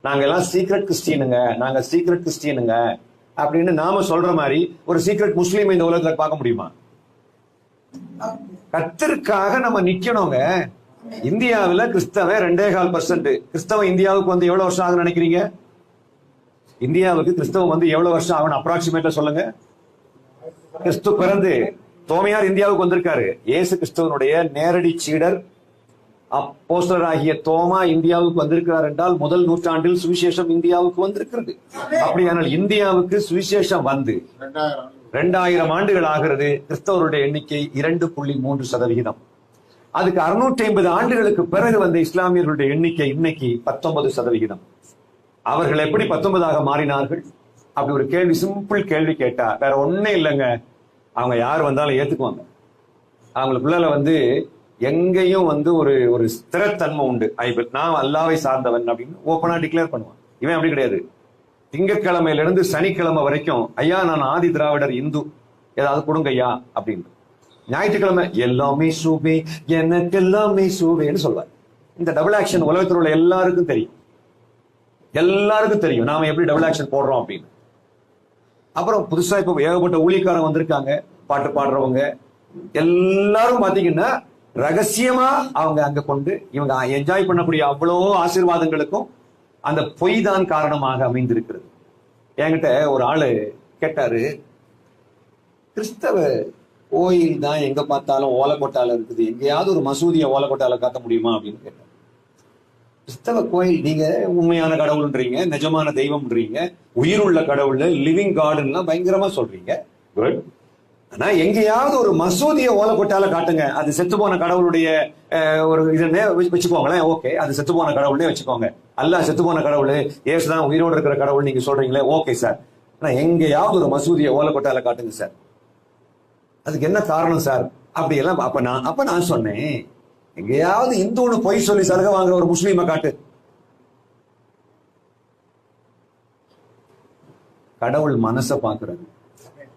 நாங்க எல்லாம் சீக்ரெட் கிறிஸ்டியனுங்க, நாங்க சீக்ரெட் கிறிஸ்டியனுங்க அப்படின்னு நாம சொல்ற மாதிரி ஒரு சீக்ரெட் முஸ்லீம் இந்த உலகத்துல பார்க்க முடியுமா? கர்த்தருக்காக நம்ம நிக்கணுங்க. இந்தியாவில் கிறிஸ்தவ 2.25%. கிறிஸ்தவ இந்தியாவுக்கு வந்து எவ்வளவு வருஷம் ஆகுன்னு நினைக்கிறீங்க? இந்தியாவுக்கு கிறிஸ்தவம் வந்து எவ்வளவு வருஷம் ஆகும் அப்ராக்சிமேட்டா சொல்லுங்க. கிறிஸ்து பிறந்து தோமையார் இந்தியாவுக்கு வந்திருக்காரு. இயேசு கிறிஸ்துவனுடைய நேரடி சீடர் அப்போஸ்தலர் ஆகிய தோமா இந்தியாவுக்கு வந்திருக்கிறார் என்றால் முதல் நூற்றாண்டில் சுவிசேஷம் இந்தியாவுக்கு வந்திருக்கிறது. அப்படியானால் இந்தியாவுக்கு சுவிசேஷம் வந்து 2000 ஆண்டுகள் ஆகிறது. கிறிஸ்தவருடைய எண்ணிக்கை 2.3%. அதுக்கு 650 ஆண்டுகளுக்கு பிறகு வந்த இஸ்லாமியர்களுடைய எண்ணிக்கை இன்னைக்கு 19%. அவர்கள் எப்படி 19ஆக மாறினார்கள்? அப்படி ஒரு கேள்வி, சிம்பிள் கேள்வி கேட்டா வேற ஒன்னே இல்லைங்க. அவங்க யார் வந்தாலும் ஏத்துக்குவாங்க. அவங்களுக்குள்ள வந்து எங்கேயும் வந்து ஒரு ஸ்திரத்தன்மை உண்டு. நான் அல்லாவை சார்ந்தவன் அப்படின்னு ஓப்பனா டிக்ளேர் பண்ணுவான். இவன் அப்படி கிடையாது. திங்கட்கிழமையில இருந்து சனிக்கிழமை வரைக்கும் ஐயா நான் ஆதி திராவிடர் இந்து, ஏதாவது கொடுங்க ஐயா அப்படின்னு. ஞாயிற்றுக்கிழமை எல்லாமே சூவே எனக்கு எல்லாமே சூவேன்னு சொல்வார். இந்த டபுள் ஆக்ஷன் உலகத்தில் உள்ள எல்லாருக்கும் தெரியும். எல்லாருக்கும் தெரியும் நாம எப்படி டபுள் ஆக்ஷன் போடுறோம் அப்படின்னு. அப்புறம் புதுசா இப்ப ஏகப்பட்ட ஊழியக்காரங்க வந்திருக்காங்க, பாட்டு பாடுறவங்க எல்லாரும் பாத்தீங்கன்னா ரகசியமா அவங்க அங்க கொண்டு இவங்க என்ஜாய் பண்ணக்கூடிய அவ்வளோ ஆசீர்வாதங்களுக்கும் அந்த பொய் தான் காரணமாக அமைந்திருக்கிறது. என்கிட்ட ஒரு ஆளு கேட்டாரு, கிறிஸ்தவ கோயில் தான் எங்க பார்த்தாலும் ஓலக்கோட்டால இருக்குது, எங்கேயாவது ஒரு மசூதியை ஓலக்கோட்டால காட்ட முடியுமா அப்படின்னு கேட்டார். கிறிஸ்தவ கோயில் நீங்க உண்மையான கடவுள்ன்றீங்க, நிஜமான தெய்வம்ன்றீங்க, உயிருள்ள கடவுள், லிவிங் காடுலாம் பயங்கரமா சொல்றீங்க. குட். ஆனா எங்கேயாவது ஒரு மசூதியை ஓலக்கோட்டால காட்டுங்க. அது செத்து போன கடவுளுடைய ஒரு இதுன்னே வச்சுக்கோங்களேன். ஓகே, அது செத்து போன கடவுள்னே வச்சுக்கோங்க. அல்லாஹ் செத்து போன கடவுள், ஏசுதான் உயிரோடு இருக்கிற கடவுள் நீங்க சொல்றீங்களே, ஓகே சார். ஆனா எங்கேயாவது ஒரு மசூதியை ஓலக்கோட்டால காட்டுங்க சார். அதுக்கு என்ன காரணம் சார்? அப்படி எல்லாம் அப்ப நான் சொன்னேன், எங்கேயாவது இந்துன்னு பொய் சொல்லி சலுகை வாங்குற ஒரு முஸ்லீமை காட்டு. கடவுள் மனசை பாக்குறாரு.